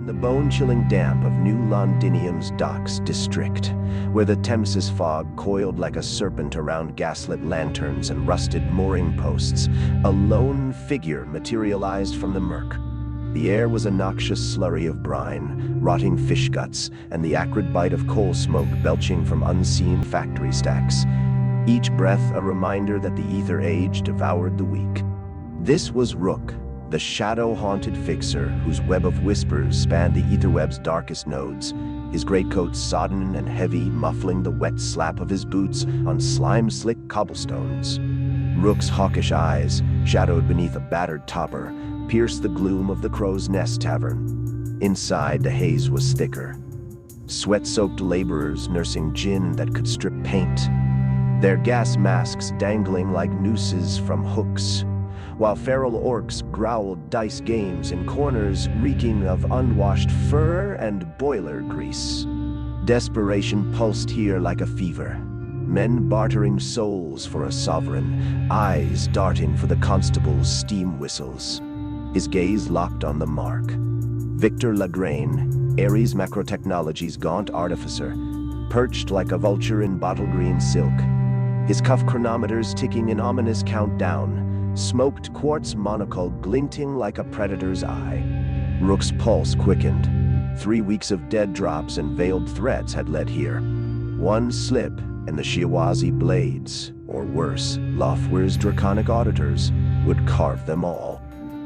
The bone-chilling damp of New Londinium's docks district, where the Thamesis fog coiled like a serpent around gaslit lanterns and rusted mooring posts, a lone figure materialized from the murk. The air was a noxious slurry of brine, rotting fish guts, and the acrid bite of coal smoke belching from unseen factory stacks. Each breath a reminder that the ether age devoured the weak. This was Rook, the shadow-haunted fixer whose web of whispers spanned the etherweb's darkest nodes, his greatcoat sodden and heavy, muffling the wet slap of his boots on slime-slick cobblestones. Rook's hawkish eyes, shadowed beneath a battered topper, pierced the gloom of the Crow's Nest Tavern. Inside, the haze was thicker. Sweat-soaked laborers nursing gin that could strip paint, their gas masks dangling like nooses from hooks, while feral orcs growled dice games in corners reeking of unwashed fur and boiler grease. Desperation pulsed here like a fever, men bartering souls for a sovereign, eyes darting for the constable's steam whistles. His gaze locked on the mark. Victor Lagraine, Ares Macrotechnology's gaunt artificer, perched like a vulture in bottle-green silk, his cuff chronometers ticking in ominous countdown, smoked quartz monocle glinting like a predator's eye. Rook's pulse quickened. 3 weeks of dead drops and veiled threats had led here. One slip, and the Shiawazi blades, or worse, Lofwyre's draconic auditors, would carve them all.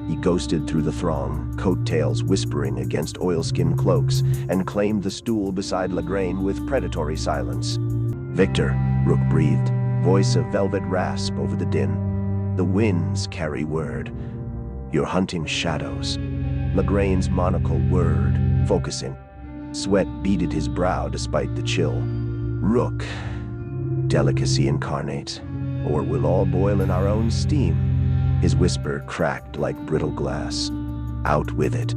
He ghosted through the throng, coattails whispering against oilskin cloaks, and claimed the stool beside Lagraine with predatory silence. "Victor," Rook breathed, voice a velvet rasp over the din. "The winds carry word. You're hunting shadows." Lagraine's monocle whirred, focusing. Sweat beaded his brow despite the chill. "Rook, delicacy incarnate, or we'll all boil in our own steam." His whisper cracked like brittle glass. "Out with it."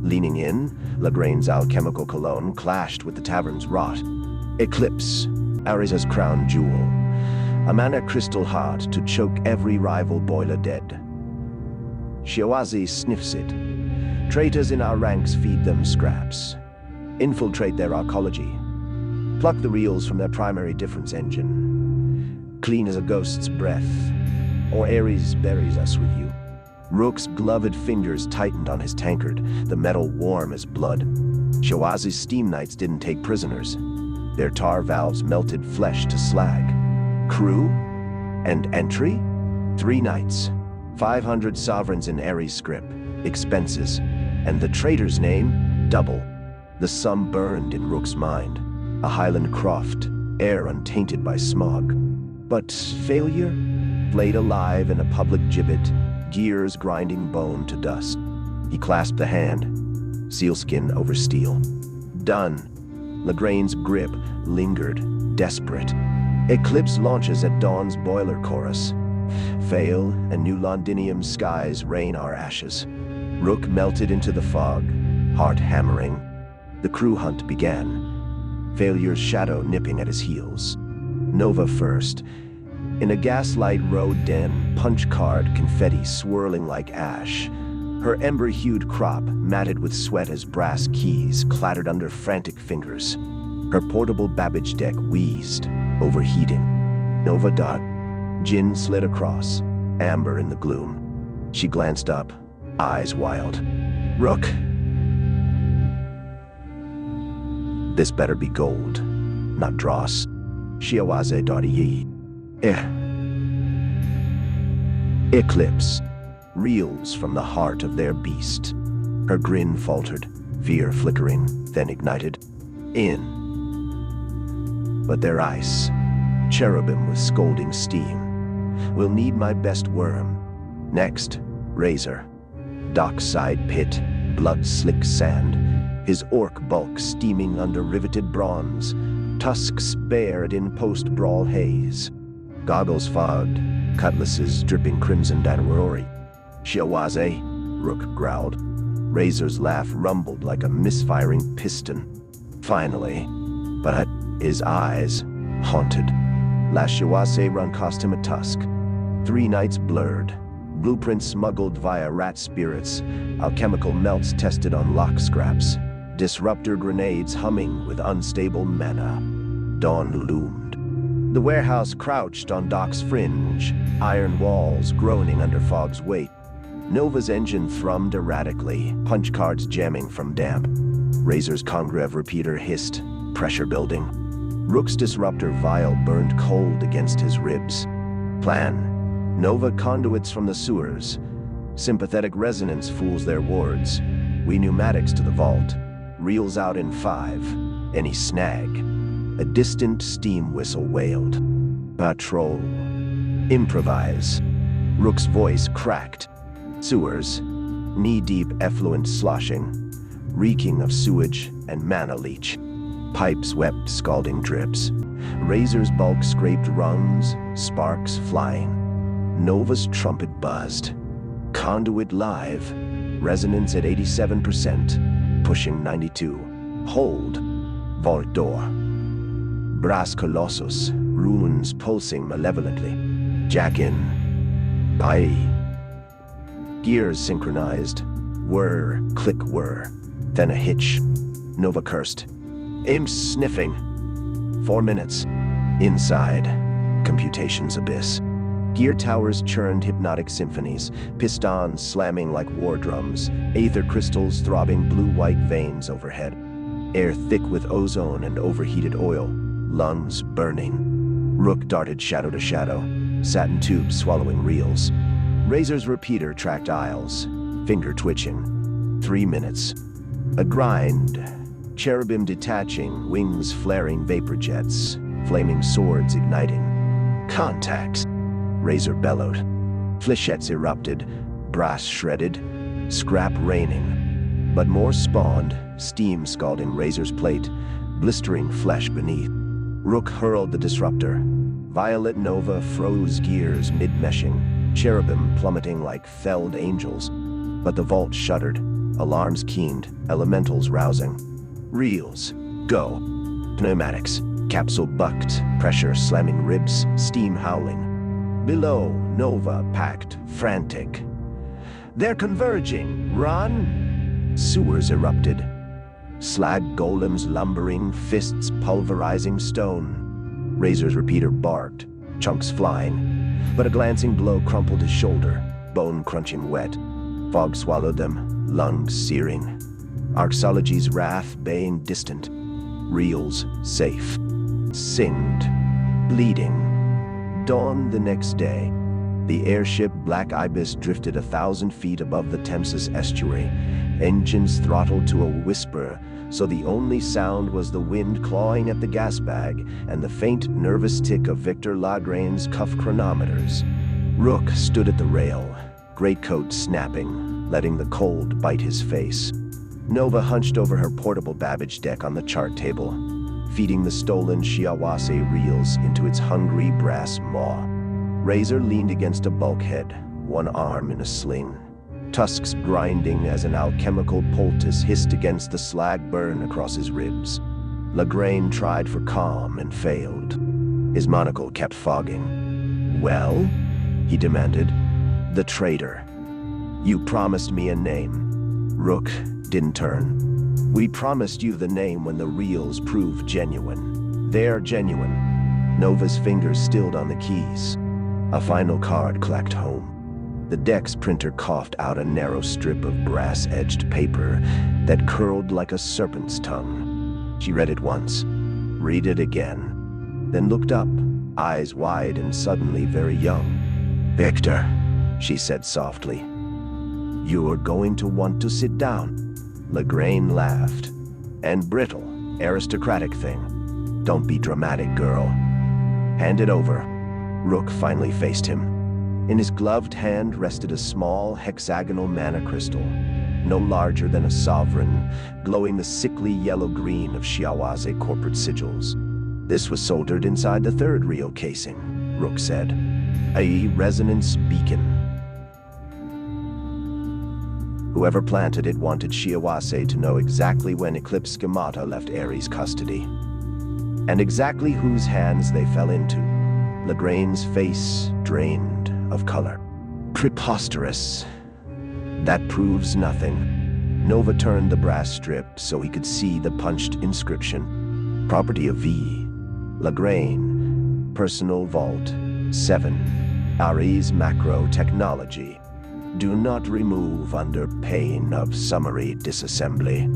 Leaning in, Lagraine's alchemical cologne clashed with the tavern's rot. "Eclipse, Ares' crown jewel. A mana crystal heart to choke every rival boiler dead." Shiawazi sniffs it. "Traitors in our ranks feed them scraps. Infiltrate their arcology. Pluck the reels from their primary difference engine. Clean as a ghost's breath. Or Ares buries us with you." Rook's gloved fingers tightened on his tankard, the metal warm as blood. Shiawazi's steam knights didn't take prisoners. Their tar valves melted flesh to slag. Crew and entry? 3 nights, 500 sovereigns in Ares scrip, expenses, and the traitor's name, double. The sum burned in Rook's mind. A Highland croft, air untainted by smog. But failure? Flayed alive in a public gibbet, gears grinding bone to dust. He clasped the hand, sealskin over steel. Done. Lagraine's grip lingered, desperate. Eclipse launches at dawn's boiler chorus. Fail, and New Londinium skies rain our ashes. Rook melted into the fog, heart hammering. The crew hunt began, failure's shadow nipping at his heels. Nova first. In a gaslight road den, punch card confetti swirling like ash. Her ember-hued crop, matted with sweat as brass keys, clattered under frantic fingers. Her portable Babbage deck wheezed, overheating. Nova dot. Gin slid across, amber in the gloom. She glanced up, eyes wild. "Rook. This better be gold, not dross. Shiawazi Dardiyi. Eclipse. Reels from the heart of their beast." Her grin faltered, fear flickering, then ignited. "In." But they're ice. Cherubim with scolding steam. "We'll need my best worm." Next, Razor. Dockside pit, blood-slick sand. His orc bulk steaming under riveted bronze. Tusks bared in post-brawl haze. Goggles fogged, cutlasses dripping crimson Danwarori. "Shiawazi," Rook growled. Razor's laugh rumbled like a misfiring piston. "Finally." But his eyes, haunted. Last Shiawazi run cost him a tusk. 3 nights blurred, Blueprints smuggled via rat spirits, alchemical melts tested on lock scraps, disruptor grenades humming with unstable mana. Dawn loomed. The warehouse crouched on dock's fringe, iron walls groaning under fog's weight. Nova's engine thrummed erratically, punch cards jamming from damp. Razor's Congrev repeater hissed, pressure building. Rook's disruptor vial burned cold against his ribs. Plan. Nova conduits from the sewers. Sympathetic resonance fools their wards. We pneumatics to the vault. Reels out in 5. Any snag. A distant steam whistle wailed. Patrol. Improvise. Rook's voice cracked. Sewers. Knee-deep effluent sloshing. Reeking of sewage and mana leach. Pipes wept scalding drips. Razor's bulk scraped rungs, sparks flying. Nova's trumpet buzzed. Conduit live. Resonance at 87%, pushing 92. Hold. Vault door. Brass colossus, runes pulsing malevolently. Jack in. Aye. Gears synchronized. Whir, click, whir. Then a hitch. Nova cursed. Aim's sniffing. 4 minutes. Inside. Computation's abyss. Gear towers churned hypnotic symphonies, pistons slamming like war drums, aether crystals throbbing blue-white veins overhead. Air thick with ozone and overheated oil, lungs burning. Rook darted shadow to shadow, satin tubes swallowing reels. Razor's repeater tracked aisles, finger twitching. 3 minutes. A grind. Cherubim detaching, wings flaring vapor jets, flaming swords igniting. Contact. Razor bellowed. Flechettes erupted, brass shredded, scrap raining. But more spawned, steam scalding Razor's plate, blistering flesh beneath. Rook hurled the disruptor. Violet Nova froze gears mid-meshing, cherubim plummeting like felled angels. But the vault shuddered, alarms keened, elementals rousing. Reels. Go. Pneumatics. Capsule bucked, pressure slamming ribs, steam howling. Below, Nova packed, frantic. They're converging. Run! Sewers erupted. Slag golems lumbering, fists pulverizing stone. Razor's repeater barked, chunks flying. But a glancing blow crumpled his shoulder, bone crunching wet. Fog swallowed them, lungs searing. Arxology's wrath baying distant. Reels safe. Singed. Bleeding. Dawn the next day. The airship Black Ibis drifted 1,000 feet above the Thamesis estuary, engines throttled to a whisper, so the only sound was the wind clawing at the gas bag and the faint, nervous tick of Victor Lagraine's cuff chronometers. Rook stood at the rail, greatcoat snapping, letting the cold bite his face. Nova hunched over her portable Babbage deck on the chart table, feeding the stolen Shiawase reels into its hungry brass maw. Razor leaned against a bulkhead, one arm in a sling. Tusks grinding as an alchemical poultice hissed against the slag burn across his ribs. Lagraine tried for calm and failed. His monocle kept fogging. Well? He demanded. The traitor. You promised me a name. Rook didn't turn. We promised you the name when the reels proved genuine. They're genuine. Nova's fingers stilled on the keys. A final card clacked home. The deck's printer coughed out a narrow strip of brass-edged paper that curled like a serpent's tongue. She read it once, read it again, then looked up, eyes wide and suddenly very young. Victor, she said softly, you're going to want to sit down. Lagraine laughed. And brittle, aristocratic thing. Don't be dramatic, girl. Hand it over. Rook finally faced him. In his gloved hand rested a small hexagonal mana crystal, no larger than a sovereign, glowing the sickly yellow-green of Shiawase corporate sigils. This was soldered inside the third Rio casing, Rook said. A resonance beacon. Whoever planted it wanted Shiawase to know exactly when Eclipse Schemata left Ares' custody, and exactly whose hands they fell into. Lagraine's face drained of color. Preposterous. That proves nothing. Nova turned the brass strip so he could see the punched inscription. Property of V. Lagrange. Personal Vault. 7. Ares Macro Technology. Do not remove under pain of summary disassembly.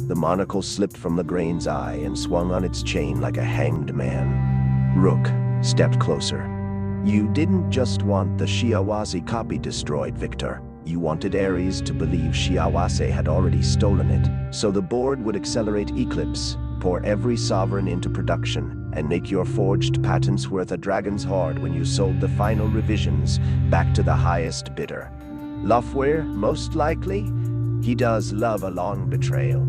The monocle slipped from Lagrange's eye and swung on its chain like a hanged man. Rook stepped closer. You didn't just want the Shiawase copy destroyed, Victor. You wanted Ares to believe Shiawase had already stolen it, so the board would accelerate Eclipse, pour every sovereign into production, and make your forged patents worth a dragon's hoard when you sold the final revisions back to the highest bidder. Lofware, most likely? He does love a long betrayal.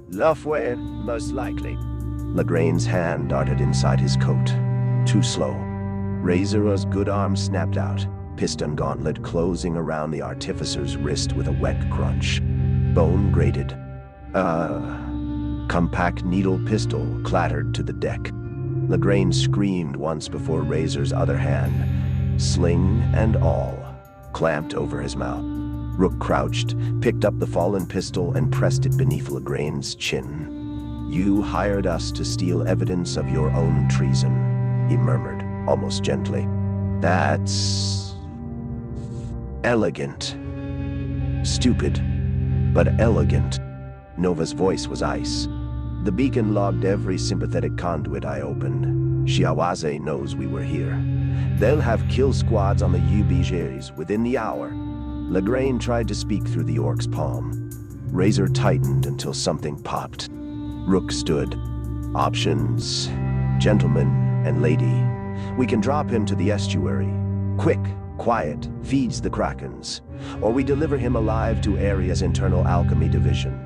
Lofware, most likely. Lagrange's hand darted inside his coat. Too slow. Razor's good arm snapped out, piston gauntlet closing around the artificer's wrist with a wet crunch. Bone grated. Compact needle pistol clattered to the deck. Lagrange screamed once before Razor's other hand, sling and all, clamped over his mouth. Rook crouched, picked up the fallen pistol, and pressed it beneath Lagrange's chin. You hired us to steal evidence of your own treason, he murmured, almost gently. That's elegant. Stupid, but elegant. Nova's voice was ice. The beacon logged every sympathetic conduit I opened. Shiawase knows we were here. They'll have kill squads on the UBJs within the hour. Lagrange tried to speak through the orc's palm. Razor tightened until something popped. Rook stood. Options. Gentleman and lady. We can drop him to the estuary. Quick, quiet, feeds the Krakens. Or we deliver him alive to Ares' internal alchemy division.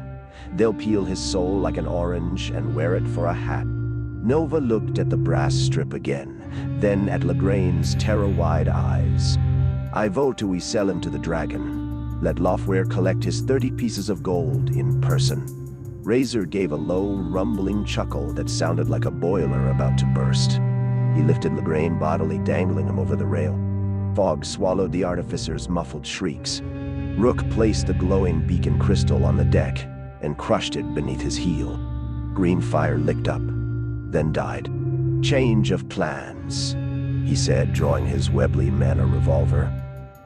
They'll peel his soul like an orange and wear it for a hat. Nova looked at the brass strip again, then at Lagrange's terror-wide eyes. I vote we sell him to the dragon. Let Lofware collect his 30 pieces of gold in person. Razor gave a low, rumbling chuckle that sounded like a boiler about to burst. He lifted Lagrange bodily, dangling him over the rail. Fog swallowed the artificer's muffled shrieks. Rook placed the glowing beacon crystal on the deck and crushed it beneath his heel. Green fire licked up, then died. Change of plans, he said, drawing his Webley Manor revolver.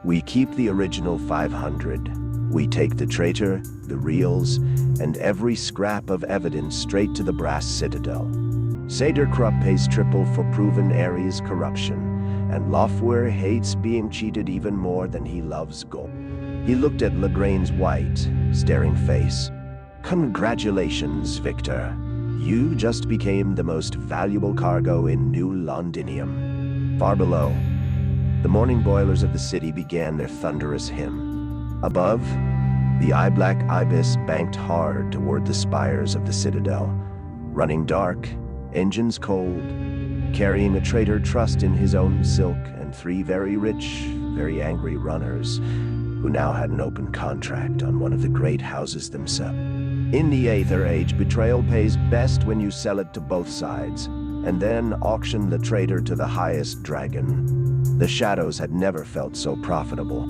We keep the original 500. We take the traitor, the reels, and every scrap of evidence straight to the brass citadel. Saderkrupp pays triple for proven Ares corruption, and Lofware hates being cheated even more than he loves gold. He looked at Lagrange's white, staring face. Congratulations, Victor. You just became the most valuable cargo in New Londinium. Far below, the morning boilers of the city began their thunderous hymn. Above, the eye-black ibis banked hard toward the spires of the citadel, running dark, engines cold, carrying a traitor trussed in his own silk and 3 very rich, very angry runners who now had an open contract on one of the great houses themselves. In the Aether Age, betrayal pays best when you sell it to both sides, and then auction the traitor to the highest dragon. The shadows had never felt so profitable.